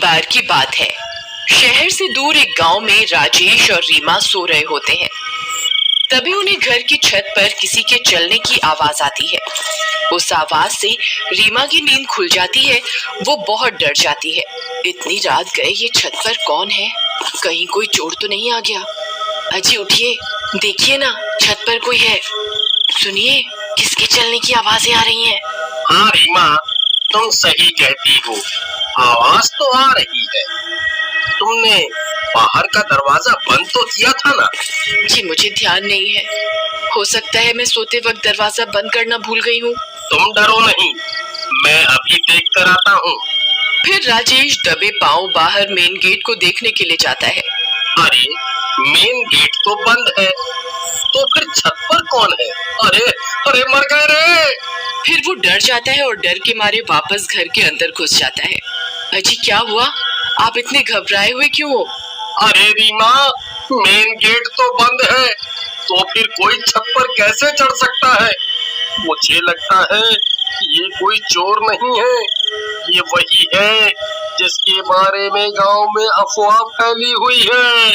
बार की बात है। शहर से दूर एक गांव में राजेश और रीमा सो रहे होते हैं। तभी उन्हें घर की छत पर किसी के चलने की आवाज आती है। उस आवाज से रीमा की नींद खुल जाती है। वो बहुत डर जाती है। इतनी रात गए, ये छत पर कौन है? कहीं कोई चोर तो नहीं आ गया? अजी उठिए, देखिए ना, छत पर कोई है। सुनिए, किसके चलने की आवाजें आ रही हैं। हाँ रीमा, तुम सही कहती हो, आवाज तो आ रही है। तुमने बाहर का दरवाजा बंद तो किया था ना? जी मुझे ध्यान नहीं है, हो सकता है मैं सोते वक्त दरवाजा बंद करना भूल गई हूँ। तुम डरो नहीं, मैं अभी देख कर आता हूँ। फिर राजेश दबे पांव बाहर मेन गेट को देखने के लिए जाता है। अरे मेन गेट तो बंद है, तो फिर छत पर कौन है? अरे अरे मर गए रे! फिर वो डर जाता है और डर के मारे वापस घर के अंदर घुस जाता है। अजी क्या हुआ? आप इतने घबराए हुए क्यों हो? अरे रीमा, मेन गेट तो बंद है, तो फिर कोई छत पर कैसे चढ़ सकता है? मुझे लगता है ये कोई चोर नहीं है, ये वही है जिसके बारे में गांव में अफवाह फैली हुई है।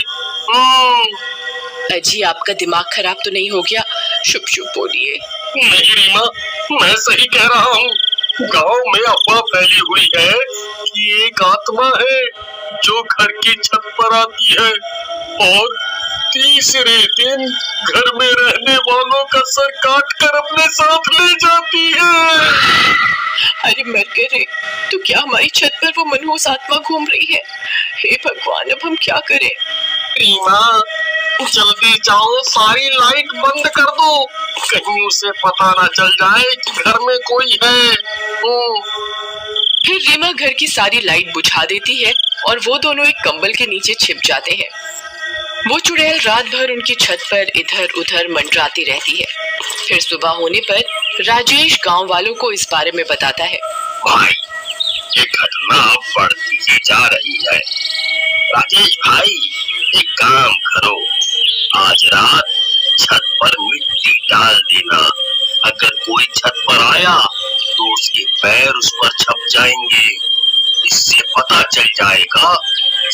अजी आपका दिमाग खराब तो नहीं हो गया? शुभ शुभ बोलिए। नहीं रीमा, मैं सही कह रहा हूँ। गांव में अफवाह फैली हुई है कि एक आत्मा है जो घर की छत पर आती है और तीसरे दिन घर में रहने वालों का सर काट कर अपने साथ ले जाती है। अरे मर गए रे, तो क्या हमारी छत पर वो मनहूस आत्मा घूम रही है? हे भगवान, अब हम क्या करें? रीमा, जल्दी जाओ, सारी लाइट बंद कर दो, कहीं उसे पता ना चल जाए कि घर में कोई है। फिर रीमा घर की सारी लाइट बुझा देती है और वो दोनों एक कंबल के नीचे छिप जाते हैं। वो चुड़ैल रात भर उनकी छत पर इधर उधर मंडराती रहती है। फिर सुबह होने पर राजेश गांव वालों को इस बारे में बताता है। भाई, ये घटना अब बढ़ती ही जा रही है। राजेश भाई, एक काम करो, आज रात छत पर मिट्टी डाल देना। अगर कोई छत पर आया तो उसके पैर उस पर छप जाएंगे। इससे पता चल जाएगा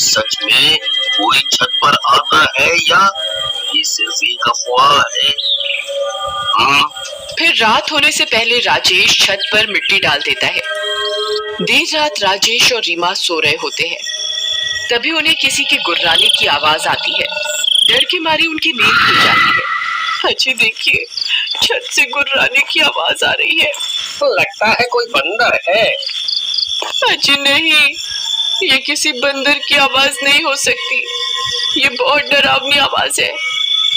सच में कोई छत पर आता है या ये सिर्फ एक अफवाह है। फिर रात होने से पहले राजेश छत पर मिट्टी डाल देता है। देर रात राजेश और रीमा सो रहे होते हैं। तभी उन्हें किसी के गुर्राने की आवाज आती है। डर के मारे उनकी नींद खुल जाती है। अजी देखिए, छत से गुर्राने की आवाज आ रही है। लगता है कोई बंदर है। अजी नहीं, ये किसी बंदर की आवाज नहीं हो सकती, ये बहुत डरावनी आवाज है।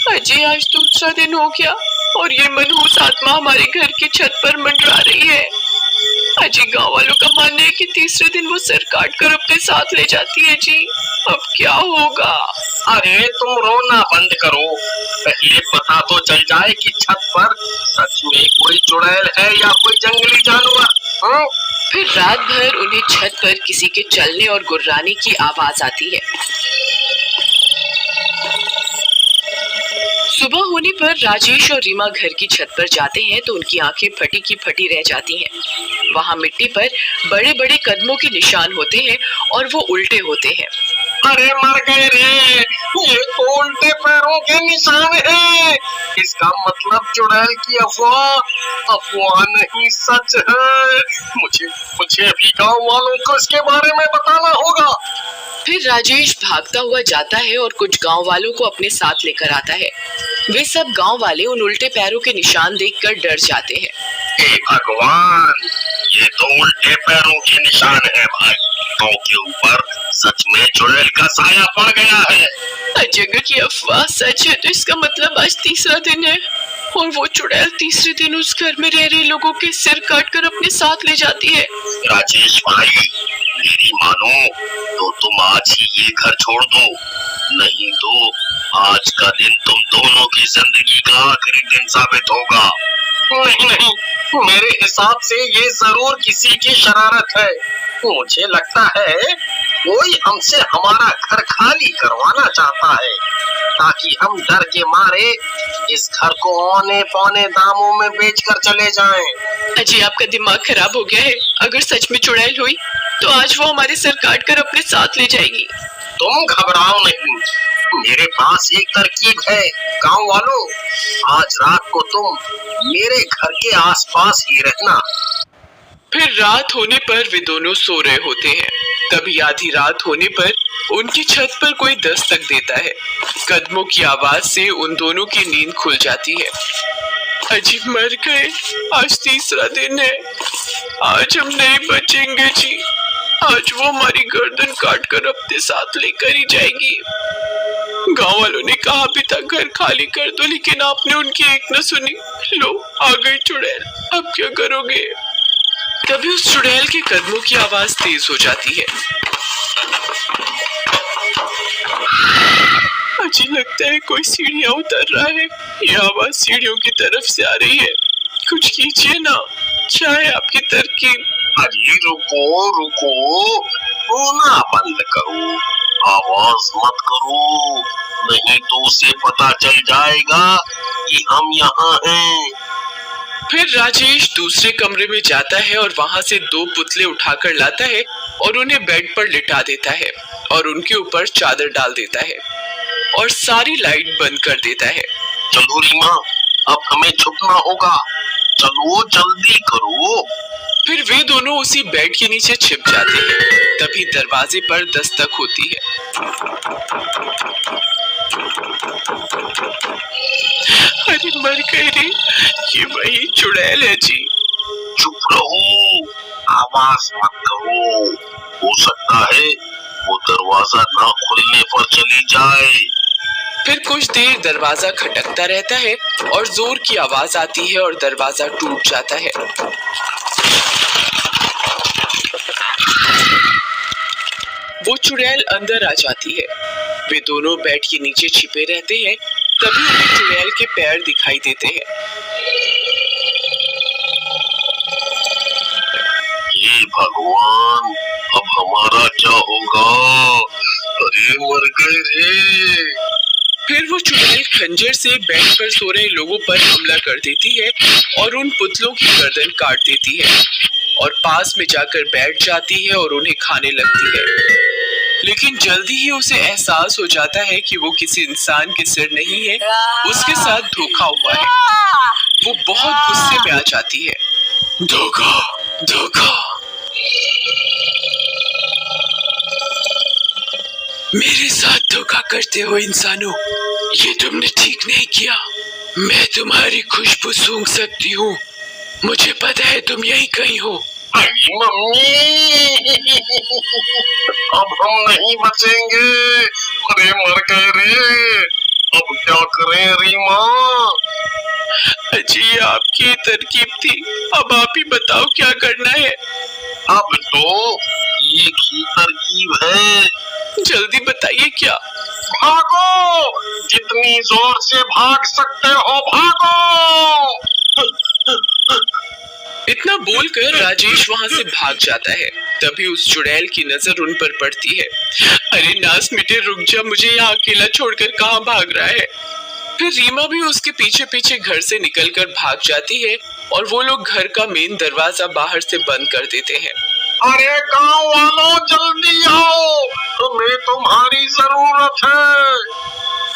अजी आज दूसरा दिन हो गया और ये मनहूस आत्मा हमारे घर की छत पर मंडरा रही है। अजी गांव वालों का मानना है कि तीसरे दिन वो सिर काट कर अपने साथ ले जाती है। जी अब क्या होगा? अरे तुम रोना बंद करो, पहले पता तो चल जाए कि छत पर सच में कोई चुड़ैल है या कोई जंगली जानवर। फिर रात भर उन्हें छत पर किसी के चलने और गुर्राने की आवाज आती है। सुबह होने पर राजेश और रीमा घर की छत पर जाते हैं तो उनकी आंखें फटी की फटी रह जाती हैं। वहां मिट्टी पर बड़े बड़े कदमों के निशान होते हैं और वो उल्टे होते हैं। अरे मर गए रे, ये तो उल्टे पैरों के निशान हैं। इसका मतलब चुड़ैल की अफवाह नहीं, सच है। मुझे अभी गांव वालों को इसके बारे में बताना होगा। फिर राजेश भागता हुआ जाता है और कुछ गांव वालों को अपने साथ लेकर आता है। वे सब गांव वाले उन उल्टे पैरों के निशान देखकर डर जाते हैं। हे भगवान, ये तो उल्टे पैरों के निशान है भाई। गांव के ऊपर सच में चुड़ैल का साया पड़ गया है। अगर ये अफवाह सच है तो इसका मतलब आज तीसरा दिन है और वो चुड़ैल तीसरे दिन उस घर में रह रहे लोगों के सिर काटकर अपने साथ ले जाती है। राजेश भाई, मेरी मानो तो तुम आज ही ये घर छोड़ दो, नहीं तो आज का दिन तुम दोनों की जिंदगी का आखिरी दिन साबित होगा। नहीं, मेरे हिसाब से ये जरूर किसी की शरारत है। मुझे लगता है कोई हमसे हमारा घर खाली करवाना चाहता है ताकि हम डर के मारे इस घर को औने पौने दामों में बेचकर चले जाएं। अजी आपका दिमाग खराब हो गया है। अगर सच में चुड़ैल हुई तो आज वो हमारे सर काट कर अपने साथ ले जाएगी। तुम घबराओ नहीं, मेरे पास एक तरकीब है। गांव वालों, आज रात को तुम मेरे घर के आसपास ही रहना। फिर रात होने पर वे दोनों सो रहे होते हैं। तभी आधी रात होने पर उनकी छत पर कोई दस्तक देता है। कदमों की आवाज से उन दोनों की नींद खुल जाती है। अजी मर गए, आज तीसरा दिन है, आज हम नहीं बचेंगे जी। आज वो हमारी गर्दन काट कर अपने साथ लेकर ही जाएगी। गांव वालों ने कहा अभी तक घर खाली कर दो, लेकिन आपने उनकी एक न सुनी। लो आ गई चुड़ैल, अब क्या करोगे? तभी उस चुड़ैल के कदमों की आवाज तेज हो जाती है। अजी लगता है कोई सीढ़ियां उतर रहा है। ये आवाज सीढ़ियों की तरफ से आ रही है। कुछ कीजिए ना, क्या है आपकी तरकीब? अजी रुको रुको, रोना बंद करो, आवाज मत करो, नहीं तो उसे पता चल जाएगा कि हम यहाँ हैं। फिर राजेश दूसरे कमरे में जाता है और वहां से 2 पुतले उठाकर लाता है और उन्हें बेड पर लिटा देता है और उनके ऊपर चादर डाल देता है और सारी लाइट बंद कर देता है। चलो रीमा, अब हमें छुपना होगा, चलो जल्दी करो। फिर वे दोनों उसी बेड के नीचे छिप जाते हैं। तभी दरवाजे पर दस्तक होती है। अरे मर गए रे, ये वही चुड़ैल है जी। चुप रहो, आवाज मत करो, हो सकता है वो दरवाजा ना खुलने पर चली जाए। फिर कुछ देर दरवाजा खटकता रहता है और जोर की आवाज आती है और दरवाजा टूट जाता है। वो चुड़ैल अंदर आ जाती है। वे दोनों बेड के नीचे छिपे रहते हैं। तभी उन्हें चुड़ैल के पैर दिखाई देते हैं। ये भगवान, अब हमारा क्या होगा? अरे मर गए रे। फिर वो चुड़ैल खंजर से बेड पर सो रहे लोगों पर हमला कर देती है और उन पुतलों की गर्दन काट देती है और पास में जाकर बैठ जाती है और उन्हें खाने लगती है। लेकिन जल्दी ही उसे एहसास हो जाता है कि वो किसी इंसान के सिर नहीं है, उसके साथ धोखा हुआ है। वो बहुत गुस्से में आ जाती है। धोखा, धोखा, मेरे साथ धोखा करते हो इंसानों, ये तुमने ठीक नहीं किया। मैं तुम्हारी खुशबू सूंघ सकती हूँ, मुझे पता है तुम यहीं कहीं हो। मम्मी, अब हम नहीं बचेंगे, अरे मर गए रे, अब क्या करें रीमा? अजी आपकी तरकीब थी, अब आप ही बताओ क्या करना है। अब तो एक ही तरकीब है। जल्दी बताइए क्या? भागो, जितनी जोर से भाग सकते हो भागो। इतना बोलकर राजेश वहां से भाग जाता है। तभी उस चुड़ैल की नजर उन पर पड़ती है। अरे नास मिटे, रुक जा, मुझे यहाँ अकेला छोड़कर कहाँ भाग रहा है? फिर रीमा भी उसके पीछे पीछे घर से निकलकर भाग जाती है और वो लोग घर का मेन दरवाजा बाहर से बंद कर देते हैं। अरे गांव वालों जल्दी आओ, तुम्हें तुम्हारी जरूरत है।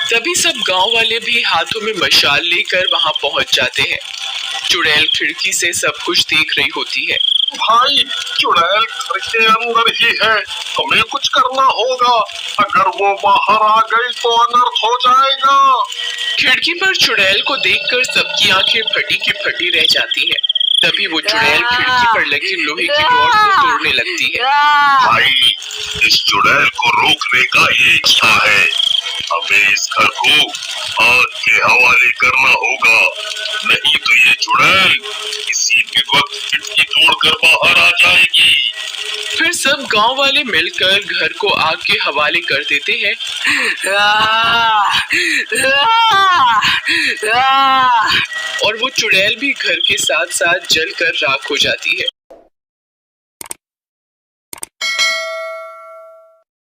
तभी सब गांव वाले भी हाथों में मशाल लेकर वहां पहुंच जाते हैं। चुड़ैल खिड़की से सब कुछ देख रही होती है। भाई, चुड़ैल घर के अंदर ही है, हमें कुछ करना होगा, अगर वो बाहर आ गई तो अनर्थ हो जाएगा। खिड़की पर चुड़ैल को देखकर सबकी आंखें फटी की फटी रह जाती हैं। तभी वो चुड़ैल खिड़की पर लगी लोहे की रॉड को तोड़ने लगती है। भाई, इस चुड़ैल को रोकने का एक रास्ता है, हमें इस घर को आग के हवाले करना होगा, नहीं तो ये चुड़ैल किसी भी वक्त खिड़की तोड़कर बाहर आ जाएगी। फिर सब गांव वाले मिलकर घर को आग के हवाले कर देते हैं। और वो चुड़ैल भी घर के साथ साथ जलकर राख हो जाती है।